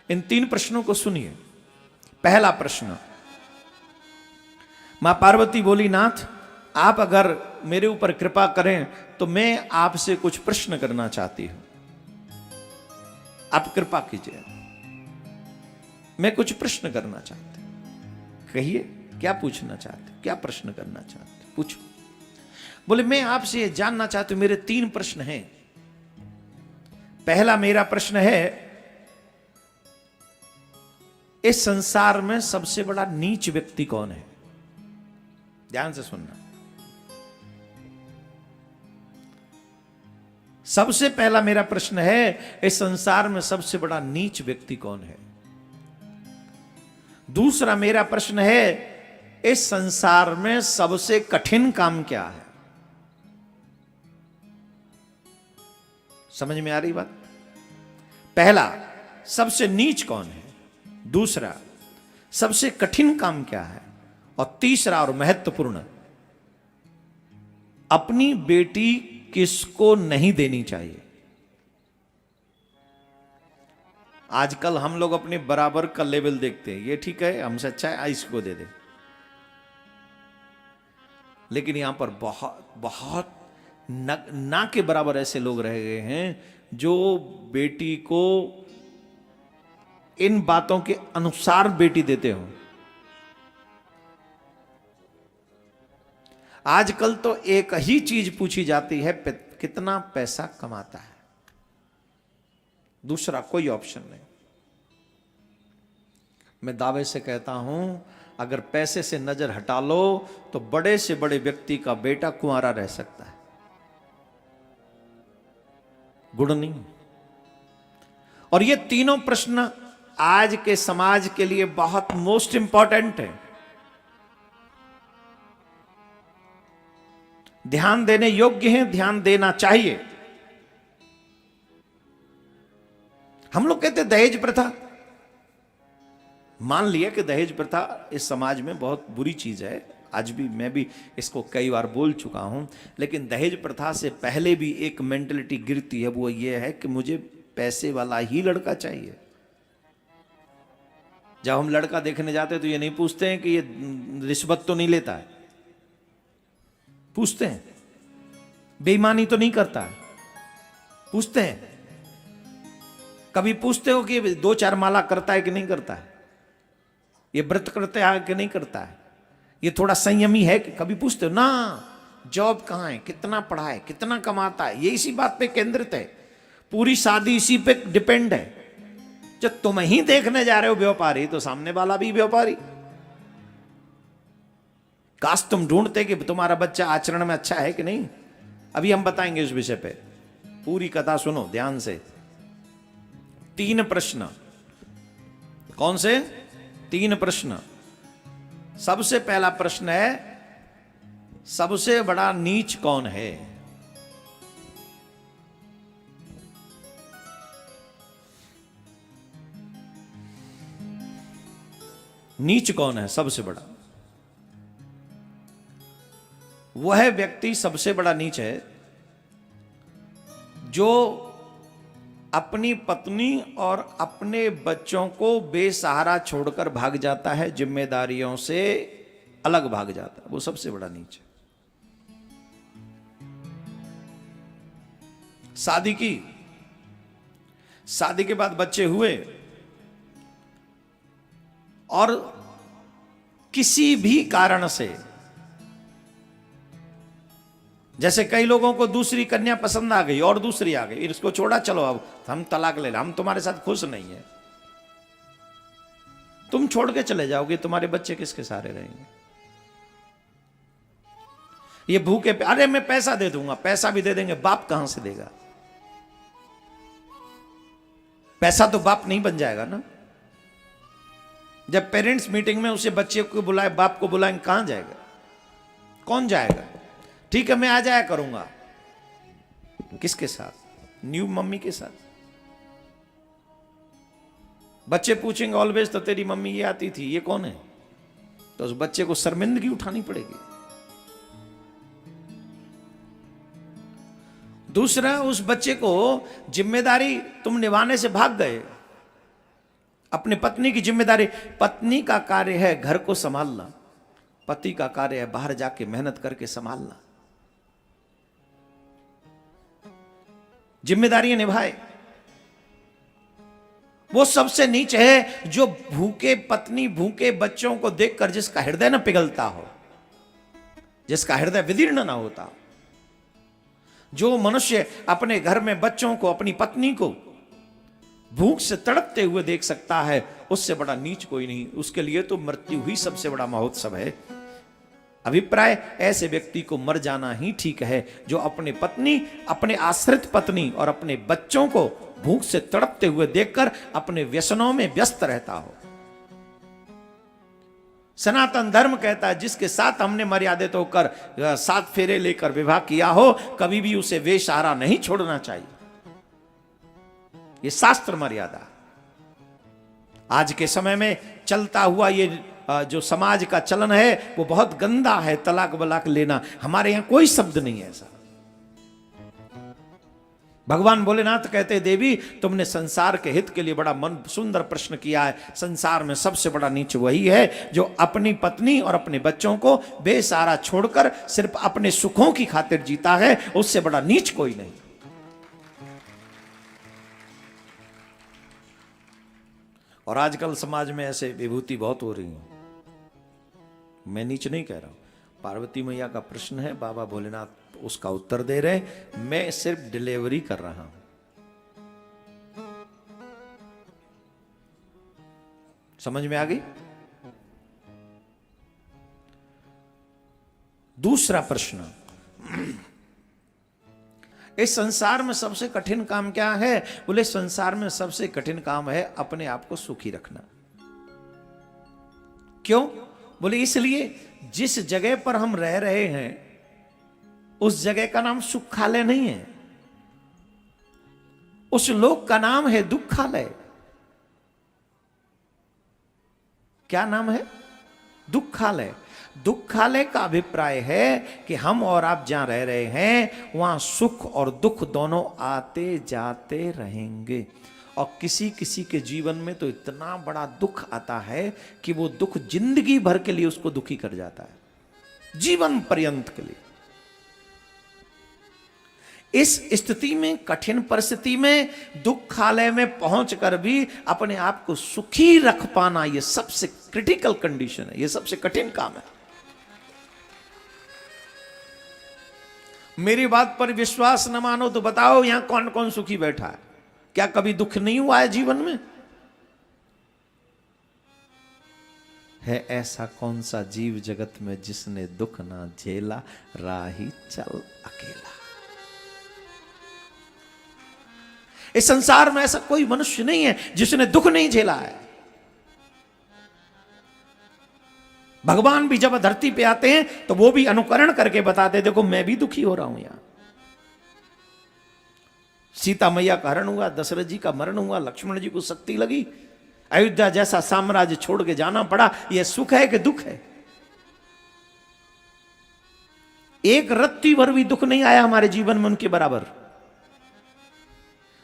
इन 3 प्रश्नों को सुनिए। पहला प्रश्न, मां पार्वती बोली, नाथ आप अगर मेरे ऊपर कृपा करें तो मैं आपसे कुछ प्रश्न करना चाहती हूं, आप कृपा कीजिए, मैं कुछ प्रश्न करना चाहती हूं। कहिए क्या पूछना चाहते, क्या प्रश्न करना चाहते, पूछो। बोले मैं आपसे ये जानना चाहती हूं, मेरे 3 प्रश्न हैं। पहला मेरा प्रश्न है, इस संसार में सबसे बड़ा नीच व्यक्ति कौन है? ध्यान से सुनना। सबसे पहला मेरा प्रश्न है, इस संसार में सबसे बड़ा नीच व्यक्ति कौन है? दूसरा मेरा प्रश्न है, इस संसार में सबसे कठिन काम क्या है? समझ में आ रही बात? पहला, सबसे नीच कौन है? दूसरा, सबसे कठिन काम क्या है? और तीसरा और महत्वपूर्ण, अपनी बेटी किसको नहीं देनी चाहिए? आजकल हम लोग अपने बराबर का लेवल देखते हैं, ये ठीक है, हमसे अच्छा है, इसको दे दे। लेकिन यहां पर बहुत बहुत ना के बराबर ऐसे लोग रह गए हैं जो बेटी को इन बातों के अनुसार बेटी देते हो। आजकल तो एक ही चीज पूछी जाती है, कितना पैसा कमाता है, दूसरा कोई ऑप्शन नहीं। मैं दावे से कहता हूं, अगर पैसे से नजर हटा लो तो बड़े से बड़े व्यक्ति का बेटा कुंवारा रह सकता है, गुण नहीं। और ये तीनों प्रश्न आज के समाज के लिए बहुत मोस्ट इंपॉर्टेंट है, ध्यान देने योग्य हैं, ध्यान देना चाहिए। हम लोग कहते दहेज प्रथा, मान लिया कि दहेज प्रथा इस समाज में बहुत बुरी चीज है, आज भी मैं भी इसको कई बार बोल चुका हूं, लेकिन दहेज प्रथा से पहले भी एक मेंटलिटी गिरती है, वो ये है कि मुझे पैसे वाला ही लड़का चाहिए। जब हम लड़का देखने जाते हैं तो ये नहीं पूछते हैं कि ये रिश्वत तो नहीं लेता है, पूछते हैं बेईमानी तो नहीं करता है, पूछते हैं। कभी पूछते हो कि 2-4 माला करता है कि नहीं करता है, ये व्रत करते है कि नहीं करता है, ये थोड़ा संयमी है कि? कभी पूछते हो ना? जॉब कहां है, कितना पढ़ा है, कितना कमाता है, ये इसी बात पे केंद्रित है, पूरी शादी इसी पे डिपेंड है। जब तुम ही देखने जा रहे हो व्यापारी, तो सामने वाला भी व्यापारी। काश तुम ढूंढते कि तुम्हारा बच्चा आचरण में अच्छा है कि नहीं। अभी हम बताएंगे इस विषय पे, पूरी कथा सुनो ध्यान से। 3 प्रश्न, कौन से 3 प्रश्न? सबसे पहला प्रश्न है, सबसे बड़ा नीच कौन है? नीच कौन है सबसे बड़ा? वह व्यक्ति सबसे बड़ा नीच है जो अपनी पत्नी और अपने बच्चों को बेसहारा छोड़कर भाग जाता है, जिम्मेदारियों से अलग भाग जाता है, वो सबसे बड़ा नीच है। शादी की, शादी के बाद बच्चे हुए और किसी भी कारण से, जैसे कई लोगों को दूसरी कन्या पसंद आ गई और दूसरी आ गई, इसको छोड़ा, चलो अब हम तलाक ले लें, हम तुम्हारे साथ खुश नहीं है। तुम छोड़ के चले जाओगे, तुम्हारे बच्चे किसके सहारे रहेंगे? ये भूखे पे, अरे मैं पैसा दे दूंगा, पैसा भी दे देंगे, बाप कहां से देगा? पैसा तो बाप नहीं बन जाएगा ना। जब पेरेंट्स मीटिंग में उसे बच्चे को बुलाए, बाप को बुलाएंगे, कहां जाएगा? कौन जाएगा? ठीक है मैं आ जाया करूंगा, किसके साथ? न्यू मम्मी के साथ। बच्चे पूछेंगे ऑलवेज, तो तेरी मम्मी ये आती थी, ये कौन है? तो उस बच्चे को शर्मिंदगी उठानी पड़ेगी। दूसरा, उस बच्चे को जिम्मेदारी तुम निभाने से भाग गए, अपनी पत्नी की जिम्मेदारी, पत्नी का कार्य है घर को संभालना, पति का कार्य है बाहर जाके मेहनत करके संभालना। जिम्मेदारियां निभाए। वो सबसे नीच है जो भूखे पत्नी भूखे बच्चों को देखकर जिसका हृदय न पिघलता हो, जिसका हृदय विदीर्ण ना होता हो। जो मनुष्य अपने घर में बच्चों को, अपनी पत्नी को भूख से तड़पते हुए देख सकता है, उससे बड़ा नीच कोई नहीं। उसके लिए तो मृत्यु ही सबसे बड़ा महोत्सव है। अभिप्राय, ऐसे व्यक्ति को मर जाना ही ठीक है जो अपने पत्नी, अपने आश्रित पत्नी और अपने बच्चों को भूख से तड़पते हुए देखकर अपने व्यसनों में व्यस्त रहता हो। सनातन धर्म कहता है जिसके साथ हमने मर्यादित होकर 7 फेरे लेकर विवाह किया हो, कभी भी उसे वेश्याहारा नहीं छोड़ना चाहिए। ये शास्त्र मर्यादा। आज के समय में चलता हुआ ये जो समाज का चलन है वो बहुत गंदा है, तलाक बलाक लेना। हमारे यहां कोई शब्द नहीं है ऐसा। भगवान भोलेनाथ कहते, देवी तुमने संसार के हित के लिए बड़ा मन सुंदर प्रश्न किया है। संसार में सबसे बड़ा नीच वही है जो अपनी पत्नी और अपने बच्चों को बेसहारा छोड़कर सिर्फ अपने सुखों की खातिर जीता है। उससे बड़ा नीच कोई नहीं। और आजकल समाज में ऐसे विभूति बहुत हो रही है। मैं नीच नहीं कह रहा हूं। पार्वती मैया का प्रश्न है, बाबा भोलेनाथ उसका उत्तर दे रहे, मैं सिर्फ डिलीवरी कर रहा हूं। समझ में आ गई? दूसरा प्रश्न, इस संसार में सबसे कठिन काम क्या है? बोले संसार में सबसे कठिन काम है अपने आप को सुखी रखना। क्यों? बोले इसलिए जिस जगह पर हम रह रहे हैं उस जगह का नाम सुखालय नहीं है, उस लोक का नाम है दुखालय। क्या नाम है? दुखालय। दुखालय का अभिप्राय है कि हम और आप जहां रह रहे हैं वहां सुख और दुख दोनों आते जाते रहेंगे। और किसी किसी के जीवन में तो इतना बड़ा दुख आता है कि वो दुख जिंदगी भर के लिए उसको दुखी कर जाता है, जीवन पर्यंत के लिए। इस स्थिति में, कठिन परिस्थिति में, दुखालय में पहुंचकर भी अपने आप को सुखी रख पाना, यह सबसे क्रिटिकल कंडीशन है, यह सबसे कठिन काम है। मेरी बात पर विश्वास न मानो तो बताओ यहां कौन कौन सुखी बैठा है? क्या कभी दुख नहीं हुआ है जीवन में? है ऐसा कौन सा जीव जगत में जिसने दुख ना झेला, राही चल अकेला। इस संसार में ऐसा कोई मनुष्य नहीं है जिसने दुख नहीं झेला है। भगवान भी जब धरती पे आते हैं तो वो भी अनुकरण करके बताते, देखो मैं भी दुखी हो रहा हूं। यहां सीता मैया का हरण हुआ, दशरथ जी का मरण हुआ, लक्ष्मण जी को शक्ति लगी, अयोध्या जैसा साम्राज्य छोड़ के जाना पड़ा। यह सुख है कि दुख है? एक रत्ती भर भी दुख नहीं आया हमारे जीवन में उनके बराबर।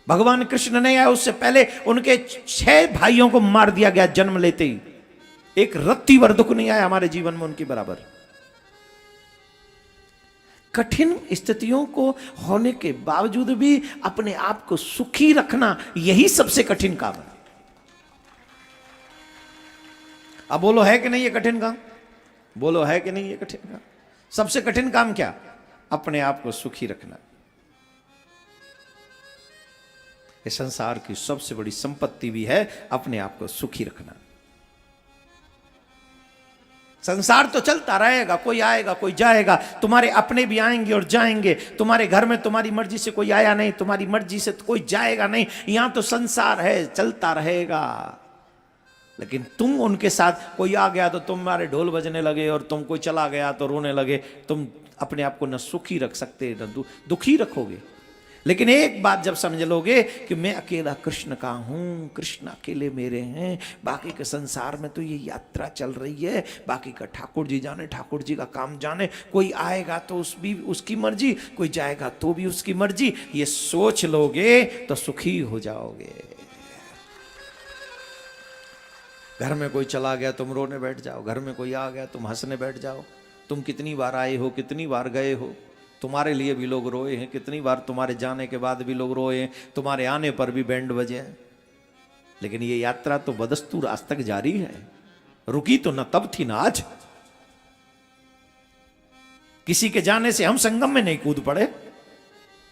भगवान कृष्ण नहीं आए उससे पहले उनके 6 भाइयों को मार दिया गया जन्म लेते ही। एक रत्ती भर दुख नहीं आया हमारे जीवन में उनके बराबर। कठिन स्थितियों को होने के बावजूद भी अपने आप को सुखी रखना, यही सबसे कठिन काम है। अब बोलो है कि नहीं ये कठिन काम? बोलो है कि नहीं ये कठिन काम? सबसे कठिन काम क्या? अपने आप को सुखी रखना। इस संसार की सबसे बड़ी संपत्ति भी है अपने आप को सुखी रखना। संसार तो चलता रहेगा, कोई आएगा कोई जाएगा, तुम्हारे अपने भी आएंगे और जाएंगे। तुम्हारे घर में तुम्हारी मर्जी से कोई आया नहीं, तुम्हारी मर्जी से तो कोई जाएगा नहीं। यहां तो संसार है, चलता रहेगा। लेकिन तुम उनके साथ, कोई आ गया तो तुम्हारे ढोल बजने लगे और तुम, कोई चला गया तो रोने लगे। तुम अपने आप को न सुखी रख सकते न दुखी रखोगे। लेकिन एक बात जब समझ लोगे कि मैं अकेला कृष्ण का हूं, कृष्ण अकेले मेरे हैं, बाकी के संसार में तो ये यात्रा चल रही है, बाकी का ठाकुर जी जाने, ठाकुर जी का काम जाने। कोई आएगा तो उसकी मर्जी, कोई जाएगा तो भी उसकी मर्जी। ये सोच लोगे तो सुखी हो जाओगे। घर में कोई चला गया तुम रोने बैठ जाओ, घर में कोई आ गया तुम हंसने बैठ जाओ। तुम कितनी बार आए हो, कितनी बार गए हो, तुम्हारे लिए भी लोग रोए हैं, कितनी बार तुम्हारे जाने के बाद भी लोग रोए हैं, तुम्हारे आने पर भी बैंड बजे हैं। लेकिन ये यात्रा तो बदस्तूर आज तक जारी है, रुकी तो न तब थी न आज। किसी के जाने से हम संगम में नहीं कूद पड़े,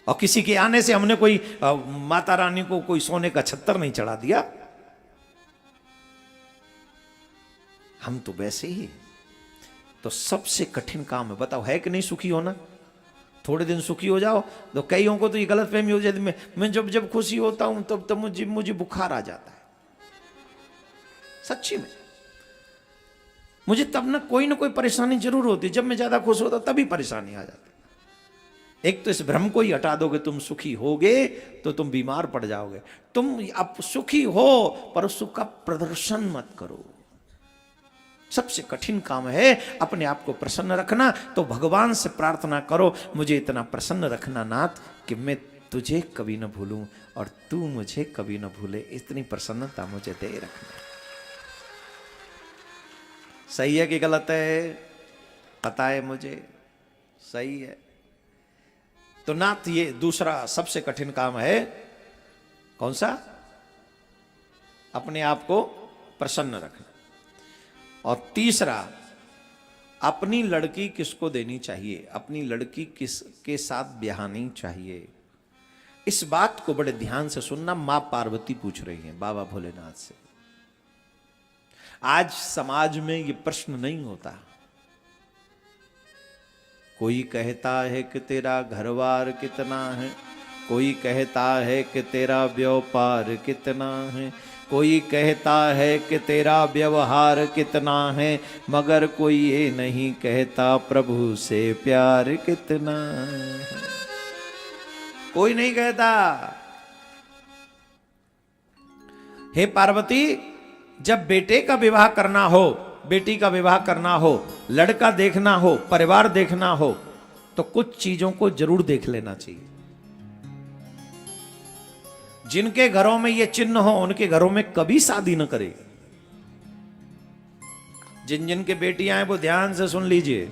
और किसी के आने से हमने कोई माता रानी को कोई सोने का छत्तर नहीं चढ़ा दिया। हम तो वैसे ही। तो सबसे कठिन काम है, बताओ है कि नहीं सुखी होना? थोड़े दिन सुखी हो जाओ तो कईयों को तो ये गलत फहमी हो जाती, मैं जब जब खुशी होता हूं तब मुझे बुखार आ जाता है। सच्ची में मुझे तब ना कोई परेशानी जरूर होती है, जब मैं ज्यादा खुश होता तभी परेशानी आ जाती। एक तो इस भ्रम को ही हटा दोगे, तुम सुखी होगे तो तुम बीमार पड़ जाओगे। तुम अब सुखी हो पर सुख का प्रदर्शन मत करो। सबसे कठिन काम है अपने आप को प्रसन्न रखना। तो भगवान से प्रार्थना करो, मुझे इतना प्रसन्न रखना नाथ कि मैं तुझे कभी न भूलूं और तू मुझे कभी न भूले। इतनी प्रसन्नता मुझे दे रखना। सही है कि गलत है? पता है मुझे सही है। तो नाथ ये दूसरा सबसे कठिन काम है। कौन सा? अपने आप को प्रसन्न रखना। और तीसरा, अपनी लड़की किसको देनी चाहिए, अपनी लड़की किसके साथ ब्याहनी चाहिए। इस बात को बड़े ध्यान से सुनना। मां पार्वती पूछ रही हैं बाबा भोलेनाथ से। आज समाज में ये प्रश्न नहीं होता। कोई कहता है कि तेरा घरवार कितना है, कोई कहता है कि तेरा व्यापार कितना है, कोई कहता है कि तेरा व्यवहार कितना है, मगर कोई ये नहीं कहता प्रभु से प्यार कितना है। कोई नहीं कहता। हे पार्वती, जब बेटे का विवाह करना हो, बेटी का विवाह करना हो, लड़का देखना हो, परिवार देखना हो, तो कुछ चीजों को जरूर देख लेना चाहिए। जिनके घरों में ये चिन्ह हो उनके घरों में कभी शादी न करे। जिन जिन के बेटियां हैं वो ध्यान से सुन लीजिए।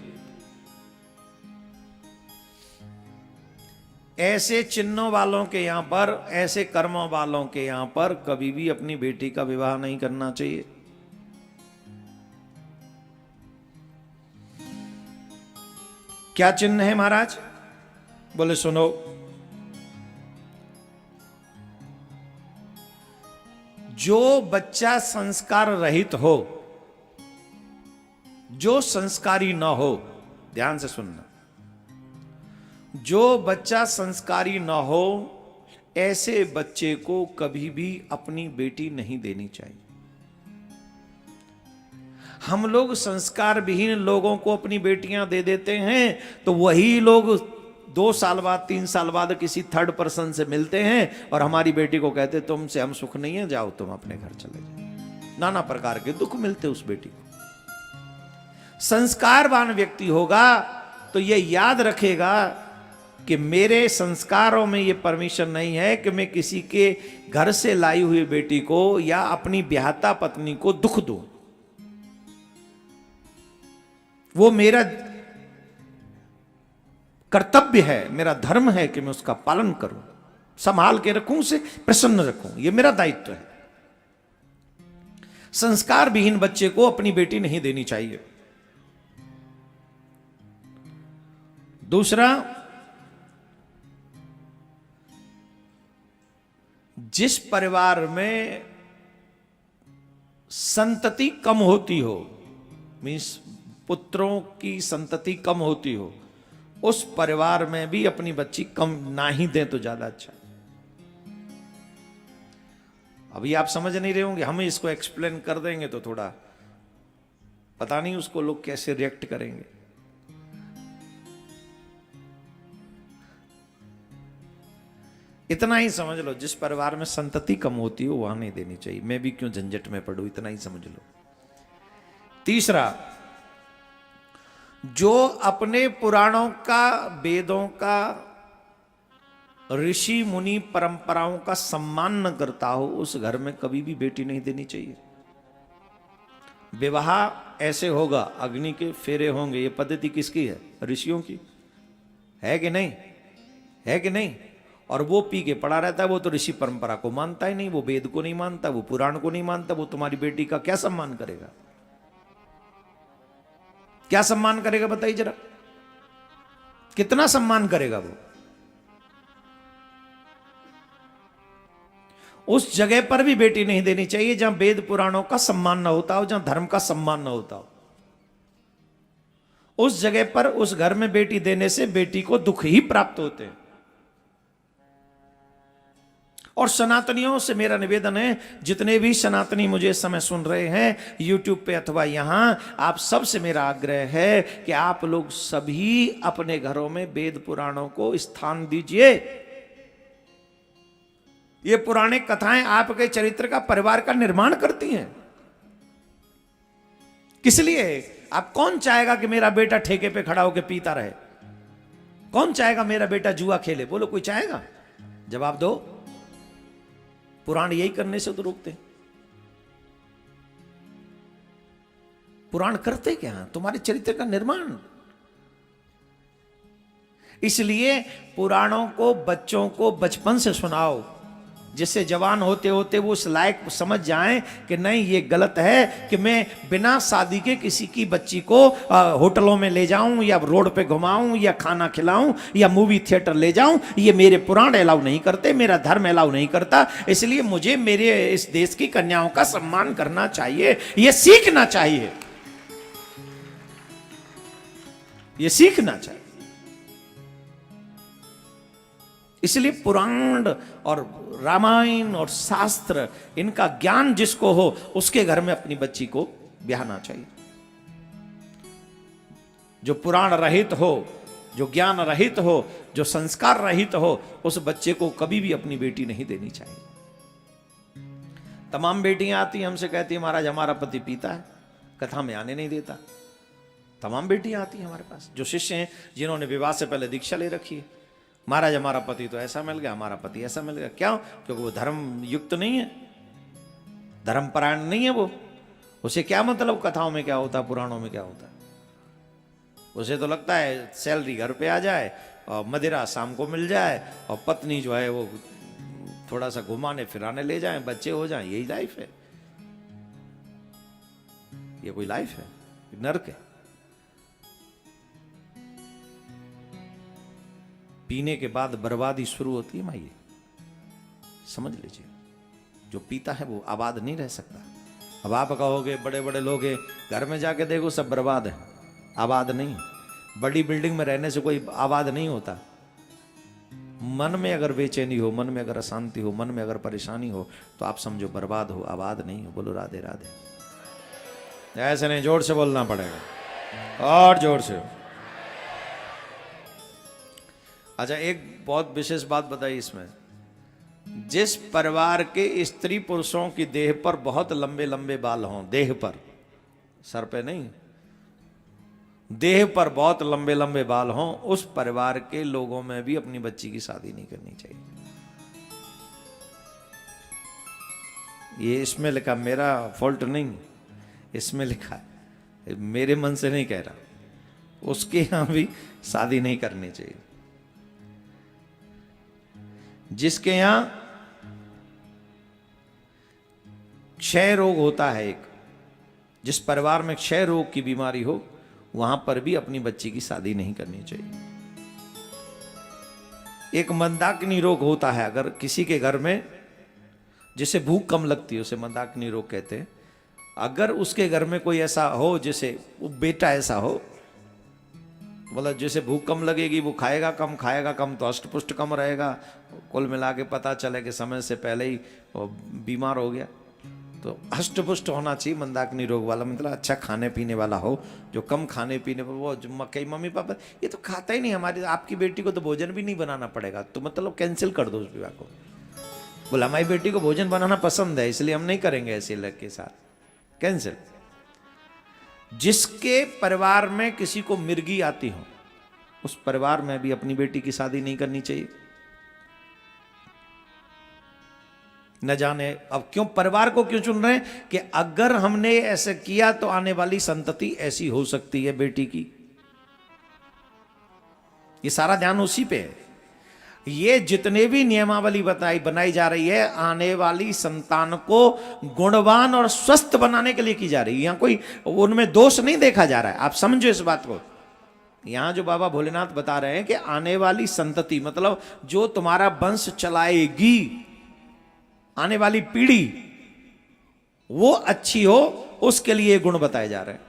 ऐसे चिन्हों वालों के यहां पर, ऐसे कर्मों वालों के यहां पर कभी भी अपनी बेटी का विवाह नहीं करना चाहिए। क्या चिन्ह है महाराज? बोले सुनो। जो बच्चा संस्कार रहित हो, जो संस्कारी न हो, ध्यान से सुनना, जो बच्चा संस्कारी न हो ऐसे बच्चे को कभी भी अपनी बेटी नहीं देनी चाहिए। हम लोग संस्कार विहीन लोगों को अपनी बेटियां दे देते हैं तो वही लोग 2 साल बाद 3 साल बाद किसी थर्ड पर्सन से मिलते हैं और हमारी बेटी को कहते तुमसे हम सुख नहीं है, जाओ तुम अपने घर चले जाओ। नाना प्रकार के दुख मिलते उस बेटी को। संस्कारवान व्यक्ति होगा तो ये याद रखेगा कि मेरे संस्कारों में ये परमिशन नहीं है कि मैं किसी के घर से लाई हुई बेटी को या अपनी ब्याहता पत्नी को दुख दूं। वो मेरा कर्तव्य है, मेरा धर्म है कि मैं उसका पालन करूं, संभाल के रखूं, उसे प्रसन्न रखूं, ये मेरा दायित्व है। संस्कार विहीन बच्चे को अपनी बेटी नहीं देनी चाहिए। दूसरा, जिस परिवार में संतति कम होती हो, मीन्स पुत्रों की संतति कम होती हो, उस परिवार में भी अपनी बच्ची कम ना ही दें तो ज्यादा अच्छा। अभी आप समझ नहीं रहे होंगे, हम इसको एक्सप्लेन कर देंगे तो थोड़ा पता नहीं उसको लोग कैसे रिएक्ट करेंगे। इतना ही समझ लो, जिस परिवार में संतति कम होती हो वहां नहीं देनी चाहिए। मैं भी क्यों झंझट में पड़ूं, इतना ही समझ लो। तीसरा, जो अपने पुराणों का, वेदों का, ऋषि मुनि परंपराओं का सम्मान न करता हो उस घर में कभी भी बेटी नहीं देनी चाहिए। विवाह ऐसे होगा, अग्नि के फेरे होंगे, ये पद्धति किसकी है? ऋषियों की है कि नहीं? है कि नहीं? और वो पी के पड़ा रहता है, वो तो ऋषि परंपरा को मानता ही नहीं, वो वेद को नहीं मानता, वो पुराण को नहीं मानता, वो तुम्हारी बेटी का क्या सम्मान करेगा? क्या सम्मान करेगा बताइए जरा, कितना सम्मान करेगा वो? उस जगह पर भी बेटी नहीं देनी चाहिए जहां वेद पुराणों का सम्मान ना होता हो, जहां धर्म का सम्मान ना होता हो। उस जगह पर, उस घर में बेटी देने से बेटी को दुख ही प्राप्त होते हैं। और सनातनियों से मेरा निवेदन है, जितने भी सनातनी मुझे इस समय सुन रहे हैं यूट्यूब पे अथवा यहां, आप सबसे मेरा आग्रह है कि आप लोग सभी अपने घरों में वेद पुराणों को स्थान दीजिए। ये पुराने कथाएं आपके चरित्र का, परिवार का निर्माण करती हैं। किस लिए? आप कौन चाहेगा कि मेरा बेटा ठेके पे खड़ा होकर पीता रहे? कौन चाहेगा मेरा बेटा जुआ खेले? बोलो, कोई चाहेगा? जवाब दो। पुराण यही करने से तो रोकते हैं। पुराण करते क्या? तुम्हारे चरित्र का निर्माण। इसलिए पुराणों को बच्चों को बचपन से सुनाओ, जिससे जवान होते होते वो उस लायक समझ जाएं कि नहीं, ये गलत है कि मैं बिना शादी के किसी की बच्ची को होटलों में ले जाऊं या रोड पे घुमाऊं या खाना खिलाऊं या मूवी थिएटर ले जाऊं। ये मेरे पुराण अलाउ नहीं करते, मेरा धर्म अलाउ नहीं करता। इसलिए मुझे मेरे इस देश की कन्याओं का सम्मान करना चाहिए, ये सीखना चाहिए, ये सीखना चाहिए। इसलिए पुराण और रामायण और शास्त्र, इनका ज्ञान जिसको हो उसके घर में अपनी बच्ची को ब्याहना चाहिए। जो पुराण रहित हो, जो ज्ञान रहित हो, जो संस्कार रहित हो, उस बच्चे को कभी भी अपनी बेटी नहीं देनी चाहिए। तमाम बेटियां आती हैं हमसे, कहती है महाराज हमारा पति पीता है, कथा में आने नहीं देता। तमाम बेटियां आती हैं हमारे पास, जो शिष्य हैं जिन्होंने विवाह से पहले दीक्षा ले रखी है। महाराज हमारा पति तो ऐसा मिल गया, हमारा पति ऐसा मिल गया। क्यों? क्योंकि वो धर्म युक्त नहीं है, धर्मपरायण नहीं है वो। उसे क्या मतलब कथाओं में क्या होता, पुराणों में क्या होता? उसे तो लगता है सैलरी घर पे आ जाए और मदिरा शाम को मिल जाए और पत्नी जो है वो थोड़ा सा घुमाने फिराने ले जाए, बच्चे हो जाए, यही लाइफ है। ये कोई लाइफ है? नर्क है। पीने के बाद बर्बादी शुरू होती है माइए, समझ लीजिए। जो पीता है वो आबाद नहीं रह सकता। अब आप कहोगे बड़े बड़े लोग हैं, घर में जाके देखो सब बर्बाद है, आबाद नहीं। बड़ी बिल्डिंग में रहने से कोई आबाद नहीं होता। मन में अगर बेचैनी हो, मन में अगर अशांति हो, मन में अगर परेशानी हो, तो आप समझो बर्बाद हो, आबाद नहीं हो। बोलो राधे राधे। ऐसे नहीं, जोर से बोलना पड़ेगा, और जोर से। अच्छा, एक बहुत विशेष बात बताइए इसमें। जिस परिवार के स्त्री पुरुषों की देह पर बहुत लंबे लंबे बाल हों, देह पर, सर पे नहीं, देह पर बहुत लंबे लंबे बाल हों, उस परिवार के लोगों में भी अपनी बच्ची की शादी नहीं करनी चाहिए। ये इसमें लिखा, मेरा फॉल्ट नहीं, इसमें लिखा है, मेरे मन से नहीं कह रहा। उसके यहां भी शादी नहीं करनी चाहिए। जिसके यहां क्षय रोग होता है, एक, जिस परिवार में क्षय रोग की बीमारी हो, वहां पर भी अपनी बच्ची की शादी नहीं करनी चाहिए। एक मंदाकिनी रोग होता है, अगर किसी के घर में, जिसे भूख कम लगती है उसे मंदाकिनी रोग कहते हैं, अगर उसके घर में कोई ऐसा हो, जैसे वो बेटा ऐसा हो, मतलब जैसे भूख कम लगेगी, वो खाएगा कम तो अष्टपुष्ट कम रहेगा। कुल मिला के पता चले कि समय से पहले ही वो बीमार हो गया, तो हष्टपुष्ट होना चाहिए मंदाकिनी रोग वाला, मतलब अच्छा खाने पीने वाला हो, जो कम खाने पीने पर। वो कई मम्मी पापा ये तो खाता ही नहीं, हमारी आपकी बेटी को तो भोजन भी नहीं बनाना पड़ेगा, तो मतलब कैंसिल कर दो उस विवाह को। बोला हमारी बेटी को भोजन बनाना पसंद है, इसलिए हम नहीं करेंगे ऐसे लड़के के साथ, कैंसिल। जिसके परिवार में किसी को मिर्गी आती हो, उस परिवार में भी अपनी बेटी की शादी नहीं करनी चाहिए। न जाने अब क्यों परिवार को क्यों चुन रहे हैं कि अगर हमने ऐसे किया तो आने वाली संतति ऐसी हो सकती है बेटी की। ये सारा ध्यान उसी पे है। ये जितने भी नियमावली बनाई जा रही है आने वाली संतान को गुणवान और स्वस्थ बनाने के लिए की जा रही है। यहां कोई उनमें दोष नहीं देखा जा रहा है, आप समझो इस बात को। यहां जो बाबा भोलेनाथ बता रहे हैं कि आने वाली संतति मतलब जो तुम्हारा वंश चलाएगी, आने वाली पीढ़ी वो अच्छी हो, उसके लिए गुण बताए जा रहे हैं।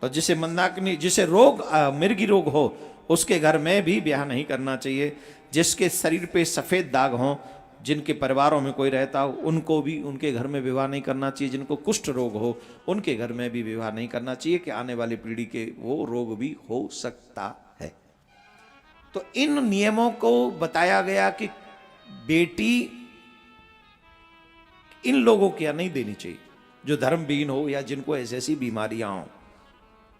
तो जिसे मंदाकिनी, जिसे रोग मिर्गी रोग हो, उसके घर में भी ब्याह नहीं करना चाहिए। जिसके शरीर पे सफेद दाग हों, जिनके परिवारों में कोई रहता हो, उनको भी उनके घर में विवाह नहीं करना चाहिए। जिनको कुष्ठ रोग हो उनके घर में भी विवाह नहीं करना चाहिए कि आने वाली पीढ़ी के वो रोग भी हो सकता है। तो इन नियमों को बताया गया कि बेटी इन लोगों की नहीं देनी चाहिए जो धर्मविहीन हो या जिनको ऐसी ऐसी बीमारियां हो।